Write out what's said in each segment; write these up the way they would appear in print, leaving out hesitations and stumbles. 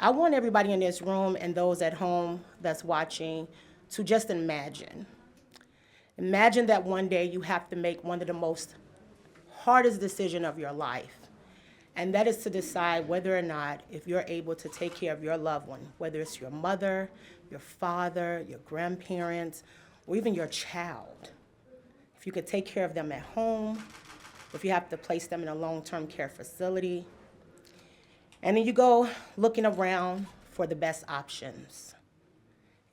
I want everybody in this room and those at home that's watching to just imagine. Imagine that one day you have to make one of the most hardest decisions of your life. And that is to decide whether or not if you're able to take care of your loved one, whether it's your mother, your father, your grandparents, or even your child. If you could take care of them at home, if you have to place them in a long-term care facility. And then you go looking around for the best options.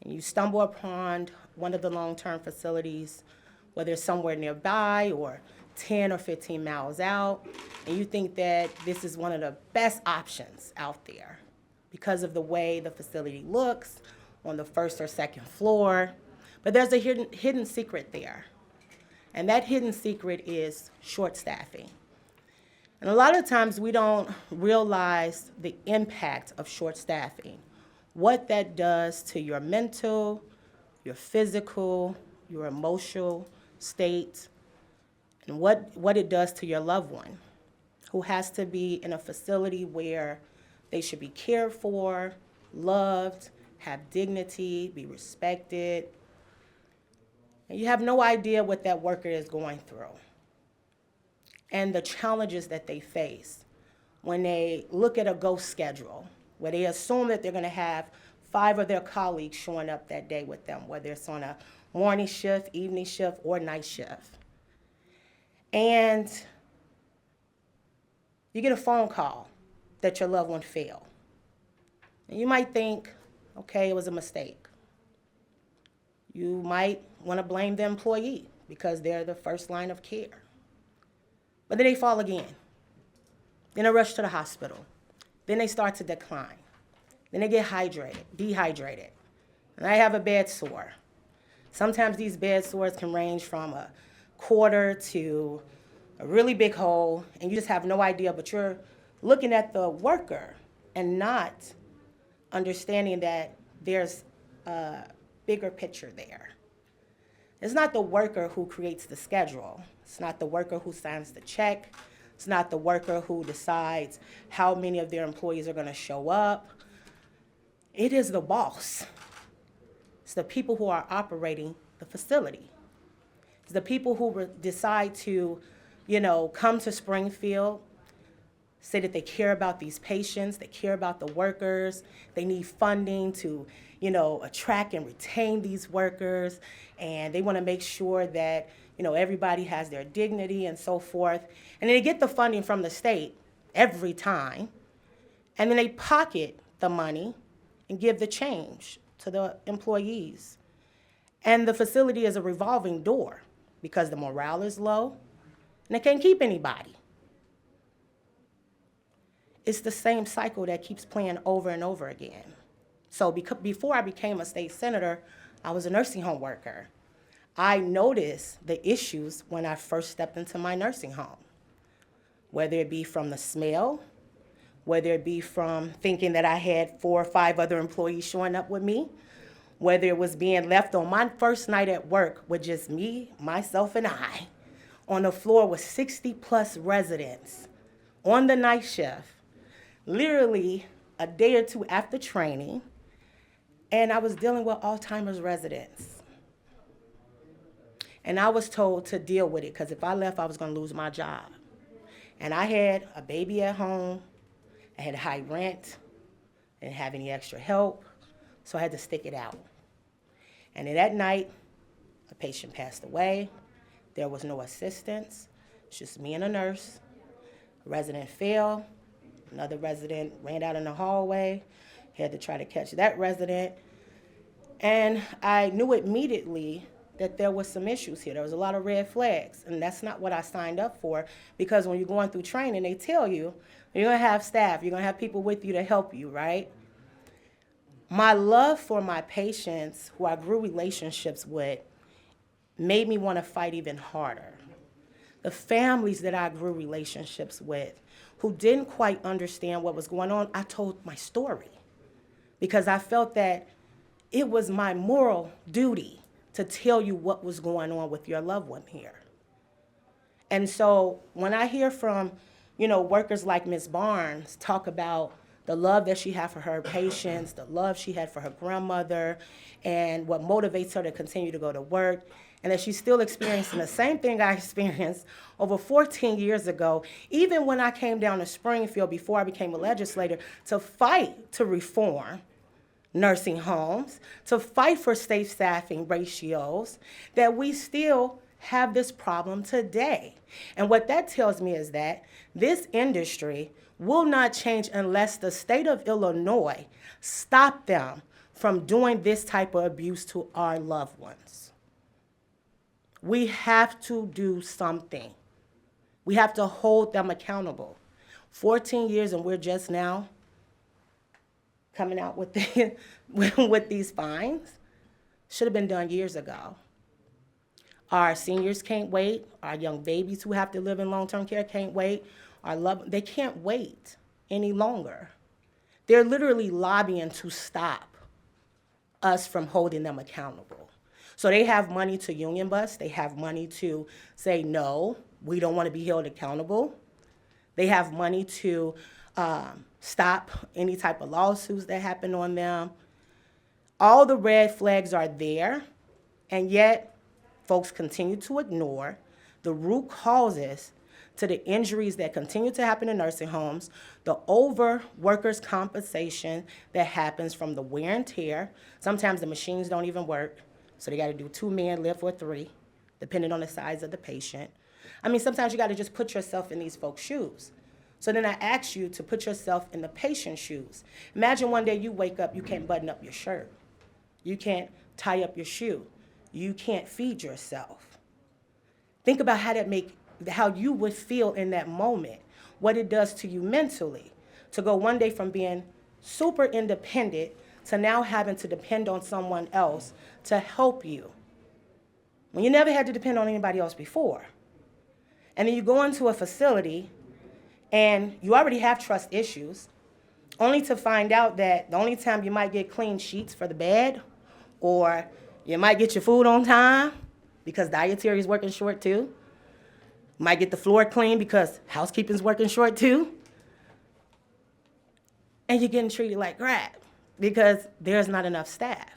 And you stumble upon one of the long-term facilities, whether it's somewhere nearby or 10 or 15 miles out, and you think that this is one of the best options out there because of the way the facility looks on the first or second floor. But there's a hidden secret there. And that hidden secret is short staffing. And a lot of times we don't realize the impact of short staffing, what that does to your mental, your physical, your emotional state, and what it does to your loved one who has to be in a facility where they should be cared for, loved, have dignity, be respected. And you have no idea what that worker is going through and the challenges that they face when they look at a ghost schedule, where they assume that they're going to have 5 of their colleagues showing up that day with them, whether it's on a morning shift, evening shift, or night shift. And you get a phone call that your loved one failed. And you might think, okay, it was a mistake. You might want to blame the employee because they're the first line of care. But then they fall again. Then they rush to the hospital. Then they start to decline. Then they get dehydrated. And I have a bed sore. Sometimes these bed sores can range from a quarter to a really big hole, and you just have no idea, but you're looking at the worker and not understanding that there's a bigger picture there. It's not the worker who creates the schedule. It's not the worker who signs the check. It's not the worker who decides how many of their employees are going to show up. It is the boss. It's the people who are operating the facility. It's the people who decide to, come to Springfield, say that they care about these patients, they care about the workers, they need funding to, attract and retain these workers, and they want to make sure that, everybody has their dignity and so forth. And they get the funding from the state every time, and then they pocket the money and give the change to the employees. And the facility is a revolving door because the morale is low and they can't keep anybody. It's the same cycle that keeps playing over and over again. So before I became a state senator, I was a nursing home worker. I noticed the issues when I first stepped into my nursing home, whether it be from the smell, whether it be from thinking that I had 4 or 5 other employees showing up with me, whether it was being left on my first night at work with just me, myself, and I, on the floor with 60+ residents on the night shift, literally a day or 2 after training, and I was dealing with Alzheimer's residents. And I was told to deal with it because if I left, I was going to lose my job. And I had a baby at home, I had high rent, I didn't have any extra help, so I had to stick it out. And then that night, a patient passed away. There was no assistance. It's just me and a nurse. A resident fell. Another resident ran out in the hallway. Had to try to catch that resident. And I knew immediately that there was some issues here. There was a lot of red flags, and that's not what I signed up for, because when you're going through training, they tell you you're going to have staff, you're going to have people with you to help you, right? My love for my patients, who I grew relationships with, made me want to fight even harder. The families that I grew relationships with, who didn't quite understand what was going on, I told my story because I felt that it was my moral duty to tell you what was going on with your loved one here. And so when I hear from, workers like Ms. Barnes talk about The love that she had for her patients, the love she had for her grandmother, and what motivates her to continue to go to work, and that she's still experiencing the same thing I experienced over 14 years ago, even when I came down to Springfield before I became a legislator to fight to reform nursing homes, to fight for safe staffing ratios, that we still have this problem today. And what that tells me is that this industry will not change unless the state of Illinois stop them from doing this type of abuse to our loved ones. We have to do something. We have to hold them accountable. 14 years and we're just now coming out with, with these fines. Should have been done years ago. Our seniors can't wait. Our young babies who have to live in long-term care can't wait. They can't wait any longer. They're literally lobbying to stop us from holding them accountable. So they have money to union bust. They have money to say, no, we don't want to be held accountable. They have money to stop any type of lawsuits that happen on them. All the red flags are there, and yet folks continue to ignore the root causes to the injuries that continue to happen in nursing homes, the over workers' compensation that happens from the wear and tear. Sometimes the machines don't even work, so they got to do 2 men live for 3, depending on the size of the patient. I mean, sometimes you got to just put yourself in these folks' shoes. So then I ask you to put yourself in the patient's shoes. Imagine one day you wake up, you can't button up your shirt. You can't tie up your shoe. You can't feed yourself. Think about how you would feel in that moment, what it does to you mentally, to go one day from being super independent to now having to depend on someone else to help you, when you never had to depend on anybody else before. And then you go into a facility and you already have trust issues, only to find out that the only time you might get clean sheets for the bed, or you might get your food on time because dietary is working short too. Might get the floor clean because housekeeping's working short too. And you're getting treated like crap because there's not enough staff.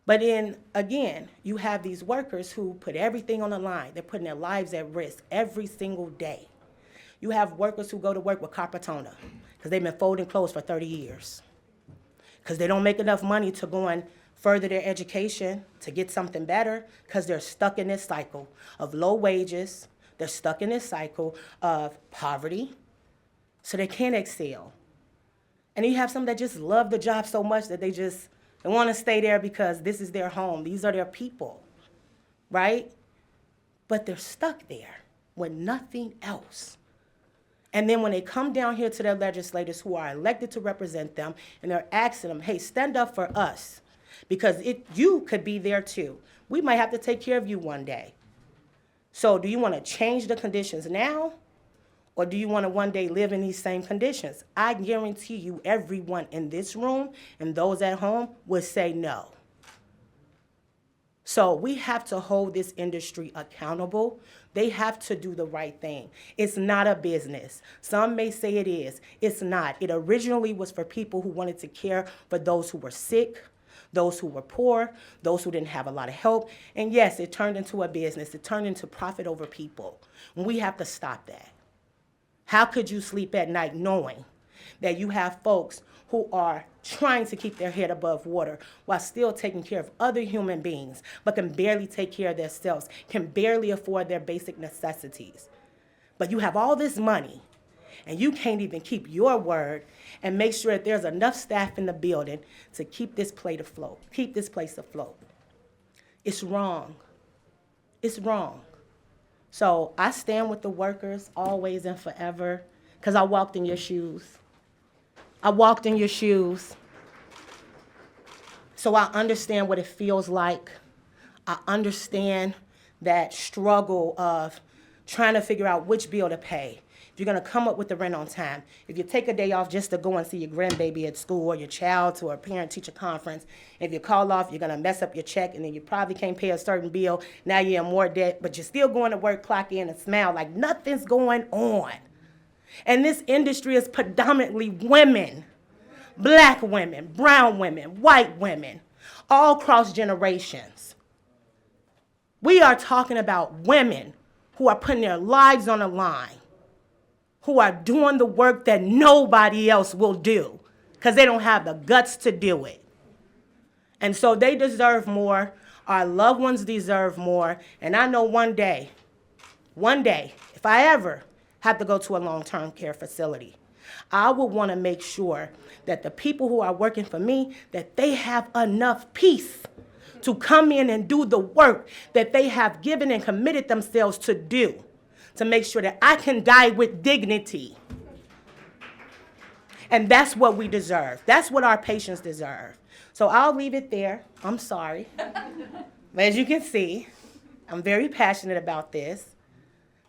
But then again, you have these workers who put everything on the line. They're putting their lives at risk every single day. You have workers who go to work with carpetona because they've been folding clothes for 30 years. Because they don't make enough money to go and further their education to get something better, because they're stuck in this cycle of low wages. They're stuck in this cycle of poverty, so they can't excel. And you have some that just love the job so much that they want to stay there because this is their home. These are their people, right? But they're stuck there with nothing else. And then when they come down here to their legislators who are elected to represent them, and they're asking them, hey, stand up for us, because you could be there too. We might have to take care of you one day. So do you want to change the conditions now, or do you want to one day live in these same conditions? I guarantee you everyone in this room and those at home would say no. So we have to hold this industry accountable. They have to do the right thing. It's not a business. Some may say it is. It's not. It originally was for people who wanted to care for those who were sick, those who were poor, those who didn't have a lot of help. And yes, it turned into a business. It turned into profit over people. And we have to stop that. How could you sleep at night knowing that you have folks who are trying to keep their head above water while still taking care of other human beings, but can barely take care of themselves, can barely afford their basic necessities? But you have all this money, and you can't even keep your word and make sure that there's enough staff in the building to keep this place afloat. It's wrong. It's wrong. So I stand with the workers always and forever, because I walked in your shoes. I walked in your shoes. So I understand what it feels like. I understand that struggle of trying to figure out which bill to pay. If you're gonna come up with the rent on time, if you take a day off just to go and see your grandbaby at school or your child to a parent-teacher conference, if you call off, you're gonna mess up your check and then you probably can't pay a certain bill. Now you're in more debt, but you're still going to work, clock in, and smile like nothing's going on. And this industry is predominantly women, black women, brown women, white women, all cross generations. We are talking about women who are putting their lives on the line, who are doing the work that nobody else will do because they don't have the guts to do it. And so they deserve more. Our loved ones deserve more. And I know one day, if I ever have to go to a long-term care facility, I would want to make sure that the people who are working for me, that they have enough peace to come in and do the work that they have given and committed themselves to do, to make sure that I can die with dignity. And that's what we deserve. That's what our patients deserve. So I'll leave it there. I'm sorry. But as you can see, I'm very passionate about this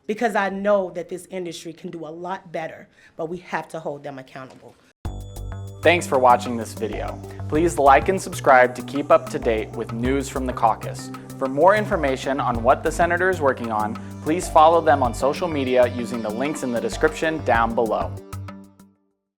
because I know that this industry can do a lot better, but we have to hold them accountable. Thanks for watching this video. Please like and subscribe to keep up to date with news from the caucus. For more information on what the senator is working on, please follow them on social media using the links in the description down below.